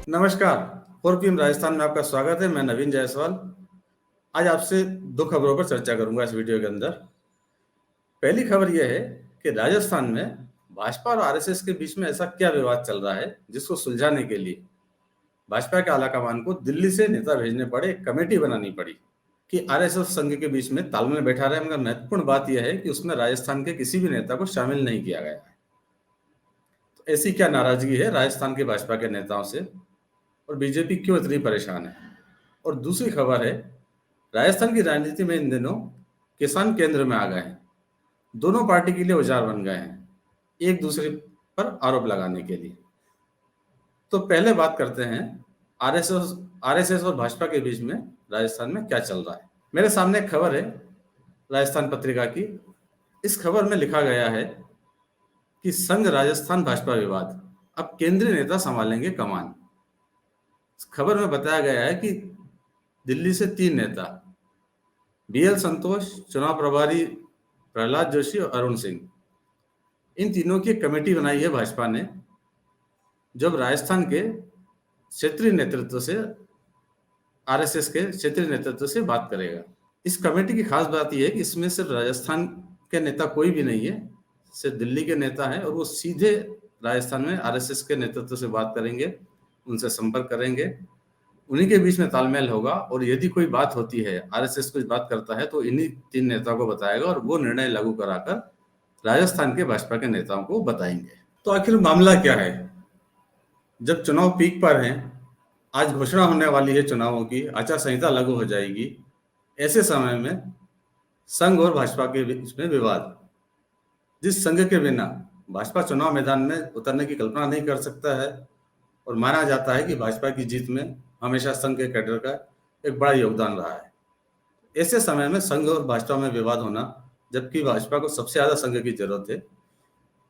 नमस्कार। 4 PM राजस्थान में आपका स्वागत है। मैं नवीन जायसवाल। आज आपसे दो खबरों पर चर्चा करूंगा इस वीडियो के अंदर। पहली खबर यह है कि राजस्थान में भाजपा और आरएसएस के बीच में ऐसा क्या विवाद चल रहा है जिसको सुलझाने के लिए भाजपा के आलाकमान को दिल्ली से नेता भेजने पड़े, एक कमेटी बनानी पड़ी कि आरएसएस संघ के बीच में तालमेल बैठा रहे। मगर महत्वपूर्ण बात यह है कि उसमें राजस्थान के किसी भी नेता को शामिल नहीं किया गया है। तो ऐसी क्या नाराजगी है राजस्थान के भाजपा के नेताओं से और बीजेपी क्यों इतनी परेशान है? और दूसरी खबर है, राजस्थान की राजनीति में इन दिनों किसान केंद्र में आ गए हैं। दोनों पार्टी के लिए औजार बन गए हैं, एक दूसरे पर आरोप लगाने के लिए। तो पहले बात करते हैं आरएसएस आरएसएस और भाजपा के बीच में राजस्थान में क्या चल रहा है। मेरे सामने एक खबर है राजस्थान पत्रिका की। इस खबर में लिखा गया है कि संघ राजस्थान भाजपा विवाद, अब केंद्रीय नेता संभालेंगे कमान। इस खबर में बताया गया है कि दिल्ली से 3 नेता, बीएल संतोष, चुनाव प्रभारी प्रहलाद जोशी और अरुण सिंह, इन तीनों की एक कमेटी बनाई है भाजपा ने, जब राजस्थान के क्षेत्रीय नेतृत्व से, आरएसएस के क्षेत्रीय नेतृत्व से बात करेगा। इस कमेटी की खास बात यह है कि इसमें सिर्फ राजस्थान के नेता कोई भी नहीं है, सिर्फ दिल्ली के नेता हैं और वो सीधे राजस्थान में आरएसएस के नेतृत्व से बात करेंगे, उनसे संपर्क करेंगे, उन्हीं के बीच में तालमेल होगा। और यदि कोई बात होती है, आरएसएस कुछ बात करता है, तो इन्हीं 3 नेताओं को बताएगा और वो निर्णय लागू कराकर राजस्थान के भाजपा के नेताओं को बताएंगे। तो आखिर मामला क्या है? जब चुनाव पीक पर हैं, आज घोषणा होने वाली है चुनावों की, आचार संहिता लागू हो जाएगी, ऐसे समय में संघ और भाजपा के बीच में विवाद, जिस संघ के बिना भाजपा चुनाव मैदान में उतरने की कल्पना नहीं कर सकता है और माना जाता है कि भाजपा की जीत में हमेशा संघ के कैडर का एक बड़ा योगदान रहा है। ऐसे समय में संघ और भाजपा में विवाद होना, जबकि भाजपा को सबसे ज्यादा संघ की जरूरत है,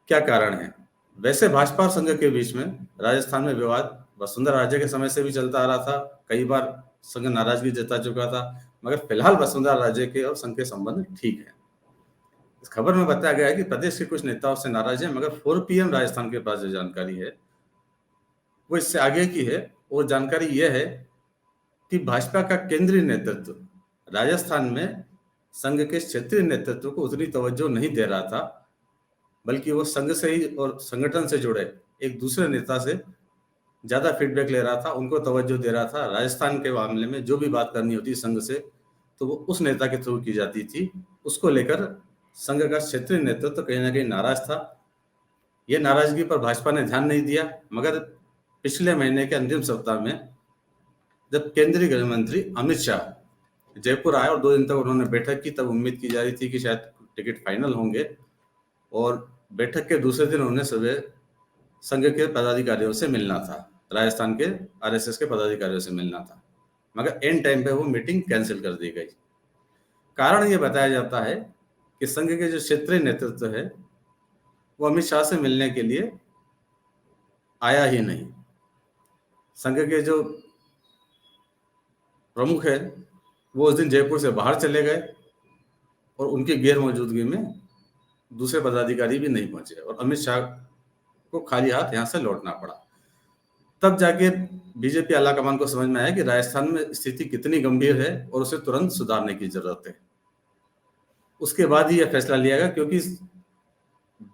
क्या कारण है? वैसे भाजपा और संघ के बीच में राजस्थान में विवाद वसुंधरा राजे के समय से भी चलता आ रहा था। कई बार संघ नाराजगी जता चुका था, मगर फिलहाल वसुंधरा राजे के और संघ के संबंध ठीक है। इस खबर में बताया गया है कि प्रदेश के कुछ नेताओं से नाराज है, मगर 4 PM राजस्थान के पास जो जानकारी है वो इससे आगे की है। वो जानकारी यह है कि भाजपा का केंद्रीय नेतृत्व राजस्थान में संघ के क्षेत्रीय नेतृत्व को उतनी तवज्जो नहीं दे रहा था, बल्कि वो संघ से ही और संगठन से जुड़े एक दूसरे नेता से ज्यादा फीडबैक ले रहा था, उनको तवज्जो दे रहा था। राजस्थान के मामले में जो भी बात करनी होती संघ से, तो वो उस नेता के थ्रू की जाती थी। उसको लेकर संघ का क्षेत्रीय नेतृत्व कहीं ना कहीं नाराज था। ये नाराजगी पर भाजपा ने ध्यान नहीं दिया, मगर पिछले महीने के अंतिम सप्ताह में जब केंद्रीय गृह मंत्री अमित शाह जयपुर आए और 2 दिन तक उन्होंने बैठक की, तब उम्मीद की जा रही थी कि शायद टिकट फाइनल होंगे। और बैठक के दूसरे दिन उन्हें सुबह संघ के पदाधिकारियों से मिलना था, राजस्थान के आरएसएस के पदाधिकारियों से मिलना था, मगर एंड टाइम पे वो मीटिंग कैंसिल कर दी गई। कारण ये बताया जाता है कि संघ के जो क्षेत्रीय नेतृत्व है वो अमित शाह से मिलने के लिए आया ही नहीं। संघ के जो प्रमुख है वो उस दिन जयपुर से बाहर चले गए और उनकी गैर मौजूदगी में दूसरे पदाधिकारी भी नहीं पहुंचे और अमित शाह को खाली हाथ यहां से लौटना पड़ा। तब जाके बीजेपी आलाकमान को समझ में आया कि राजस्थान में स्थिति कितनी गंभीर है और उसे तुरंत सुधारने की जरूरत है। उसके बाद ही यह फैसला लिया गया, क्योंकि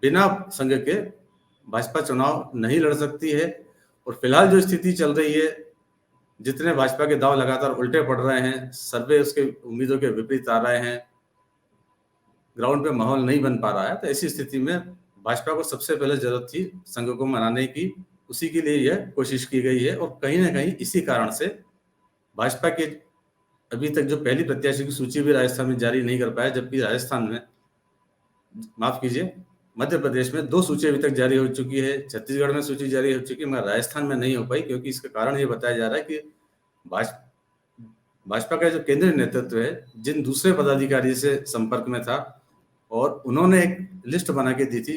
बिना संघ के भाजपा चुनाव नहीं लड़ सकती है। और फिलहाल जो स्थिति चल रही है, जितने भाजपा के दांव लगातार उल्टे पड़ रहे हैं, सर्वे उसके उम्मीदों के विपरीत आ रहे हैं, ग्राउंड पे माहौल नहीं बन पा रहा है, तो ऐसी स्थिति में भाजपा को सबसे पहले जरूरत थी संघ को मनाने की। उसी के लिए यह कोशिश की गई है और कहीं ना कहीं इसी कारण से भाजपा के अभी तक जो पहली प्रत्याशी की सूची भी राजस्थान में जारी नहीं कर पाया, जबकि राजस्थान में, माफ कीजिए, मध्य प्रदेश में 2 सूची अभी तक जारी हो चुकी है, छत्तीसगढ़ में सूची जारी हो चुकी है, मगर राजस्थान में नहीं हो पाई, क्योंकि इसका कारण ये बताया जा रहा है कि भाजपा का जो केंद्रीय नेतृत्व है जिन दूसरे पदाधिकारी से संपर्क में था, और उन्होंने एक लिस्ट बना के दी थी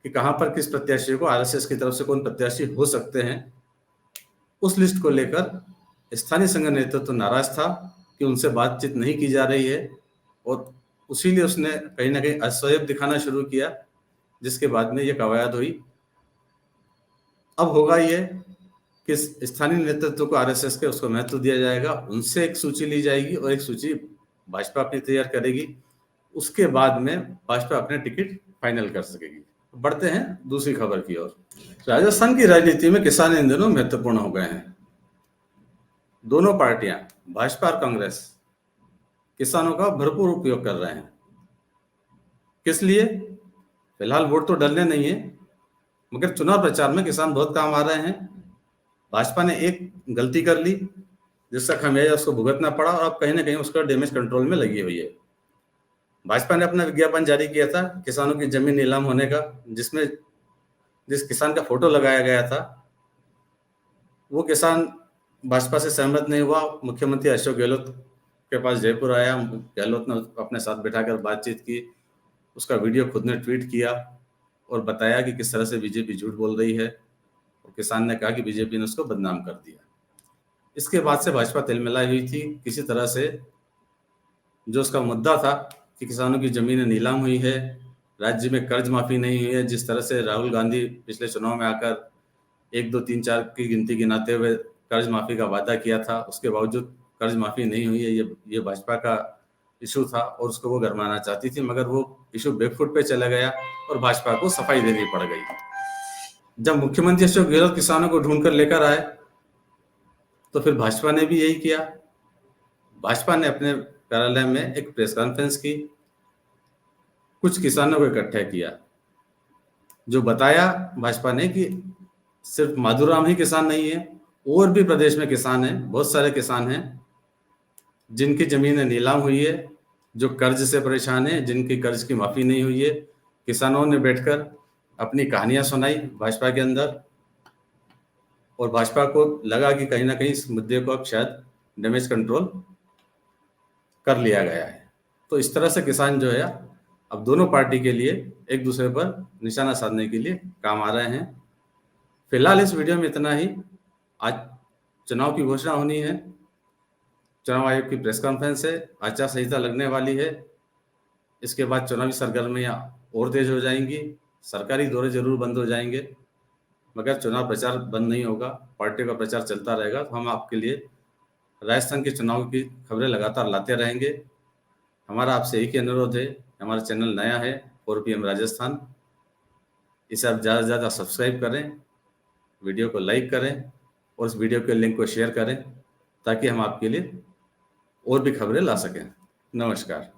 कि कहां पर किस प्रत्याशी को, आरएसएस की तरफ से कौन प्रत्याशी हो सकते हैं, उस लिस्ट को लेकर स्थानीय संघ नेतृत्व नाराज था कि उनसे बातचीत नहीं की जा रही है और उसीलिए उसने कहीं ना कहीं असहयोग दिखाना शुरू किया, जिसके बाद में ये कवायद हुई। अब होगा ये कि स्थानीय नेतृत्व को आरएसएस के उसको महत्व दिया जाएगा, उनसे एक सूची ली जाएगी और एक सूची भाजपा अपनी तैयार करेगी। उसके बाद में भाजपा अपने टिकट फाइनल कर सकेगी। बढ़ते हैं दूसरी खबर की ओर। राजस्थान की राजनीति में किसान इन दिनों महत्वपूर्ण हो गए हैं। दोनों पार्टियां, भाजपा और कांग्रेस, किसानों का भरपूर उपयोग कर रहे हैं। किस लिए? फिलहाल वोट तो डलने नहीं है, मगर चुनाव प्रचार में किसान बहुत काम आ रहे हैं। भाजपा ने एक गलती कर ली जिसका खामियाजा उसको भुगतना पड़ा और अब कहीं ना कहीं उसका डैमेज कंट्रोल में लगी हुई है। भाजपा ने अपना विज्ञापन जारी किया था किसानों की जमीन नीलाम होने का, जिसमें जिस किसान का फोटो लगाया गया था वो किसान भाजपा से सहमत नहीं हुआ। मुख्यमंत्री अशोक गहलोत के पास जयपुर आया, गहलोत ने अपने साथ बिठाकर बातचीत की, उसका वीडियो खुद ने ट्वीट किया और बताया कि किस तरह से बीजेपी झूठ बोल रही है, और किसान ने कहा कि बीजेपी ने उसको बदनाम कर दिया। इसके बाद से भाजपा तिलमिलाई हुई थी। किसी तरह से जो उसका मुद्दा था कि किसानों की जमीनें नीलाम हुई है, राज्य में कर्ज माफी नहीं हुई है, जिस तरह से राहुल गांधी पिछले चुनाव में आकर 1, 2, 3, 4 की गिनती गिनाते हुए कर्ज माफी का वादा किया था, उसके बावजूद कर्ज माफी नहीं हुई है, ये भाजपा का इशू था और उसको वो गरमाना चाहती थी, मगर वो इशू बैकफुट पे चला गया और भाजपा को सफाई देनी पड़ गई। जब मुख्यमंत्री अशोक गहलोत किसानों को ढूंढ कर लेकर आए तो फिर भाजपा ने भी यही किया। भाजपा ने अपने कार्यालय में एक प्रेस कॉन्फ्रेंस की, कुछ किसानों को इकट्ठा किया, जो बताया भाजपा ने कि सिर्फ माधुराम ही किसान नहीं है, और भी प्रदेश में किसान हैं, बहुत सारे किसान हैं जिनकी जमीनें नीलाम हुई है, जो कर्ज से परेशान है, जिनकी कर्ज की माफी नहीं हुई है। किसानों ने बैठकर अपनी कहानियां सुनाई भाजपा के अंदर, और भाजपा को लगा कि कहीं ना कहीं इस मुद्दे को अब शायद डैमेज कंट्रोल कर लिया गया है। तो इस तरह से किसान जो है अब दोनों पार्टी के लिए एक दूसरे पर निशाना साधने के लिए काम आ रहे हैं। फिलहाल इस वीडियो में इतना ही। आज चुनाव की घोषणा होनी है, चुनाव आयोग की प्रेस कॉन्फ्रेंस है, आचार संहिता लगने वाली है, इसके बाद चुनावी सरगर्मियां और तेज हो जाएंगी, सरकारी दौरे जरूर बंद हो जाएंगे, मगर चुनाव प्रचार बंद नहीं होगा, पार्टी का प्रचार चलता रहेगा। तो हम आपके लिए राजस्थान के चुनाव की खबरें लगातार लाते रहेंगे। हमारा आपसे एक ही अनुरोध है, हमारा चैनल नया है 4 PM राजस्थान, इसे आप ज़्यादा से ज़्यादा सब्सक्राइब करें, वीडियो को लाइक करें और उस वीडियो के लिंक को शेयर करें, ताकि हम आपके लिए और भी खबरें ला सकें। नमस्कार।